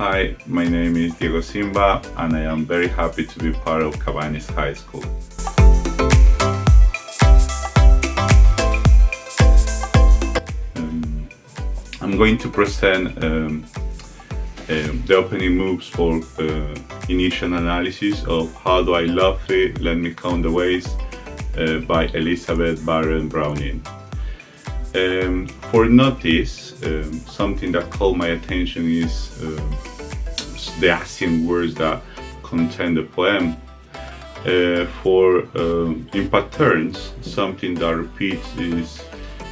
Hi, my name is Diego Simba and I am very happy to be part of Cabañas High School. I'm going to present the opening moves for initial analysis of How Do I Love It, Let Me Count the Ways by Elizabeth Barrett Browning. For notice, something that caught my attention is the Asian words that contain the poem. In patterns, something that repeats is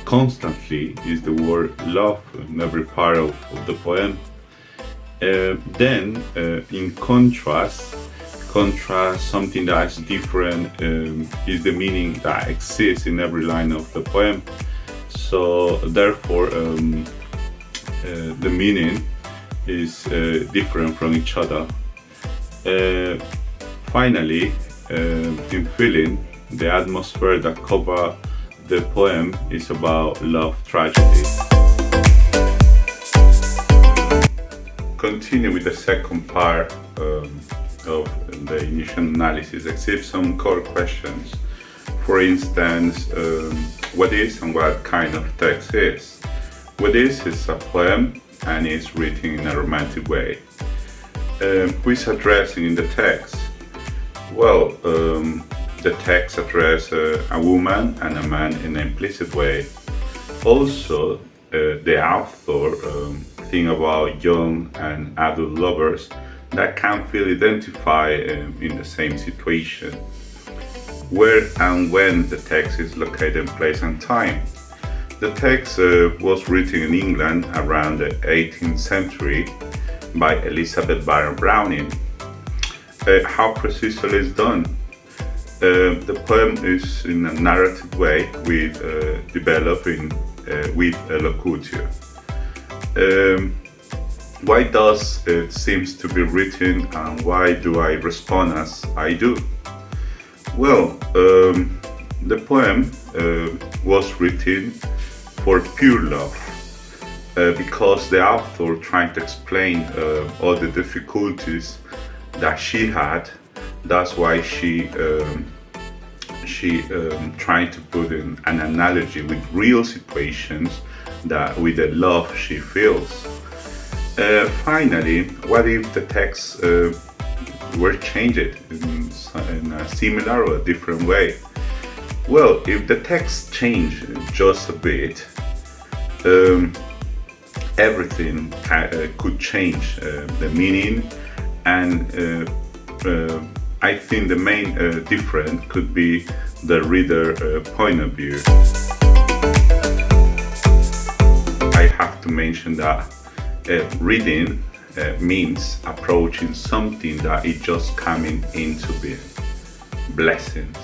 constantly is the word love in every part of the poem. Then, in contrast, something that is different is the meaning that exists in every line of the poem. So therefore, the meaning is different from each other. Finally, in feeling, the atmosphere that covers the poem is about love tragedy. Continue with the second part of the initial analysis. Exhibit some core questions. For instance, what is and what kind of text is? What is a poem and is written in a romantic way. Who is addressing in the text? Well, the text addresses a woman and a man in an implicit way. Also, the author think about young and adult lovers that can feel identified in the same situation. Where and when the text is located in place and time. The text was written in England around the 18th century by Elizabeth Barrett Browning. How precisely is done? The poem is in a narrative way with developing with elocution. Why does it seems to be written and why do I respond as I do? Well, the poem was written for pure love because the author trying to explain all the difficulties that she had. That's why she trying to put in an analogy with real situations that with the love she feels. Finally, what if the text were changed in a similar or a different way? Well, if the text changed just a bit, everything could change the meaning, and I think the main difference could be the reader point of view. I have to mention that reading means approaching something that is just coming into being. Blessings.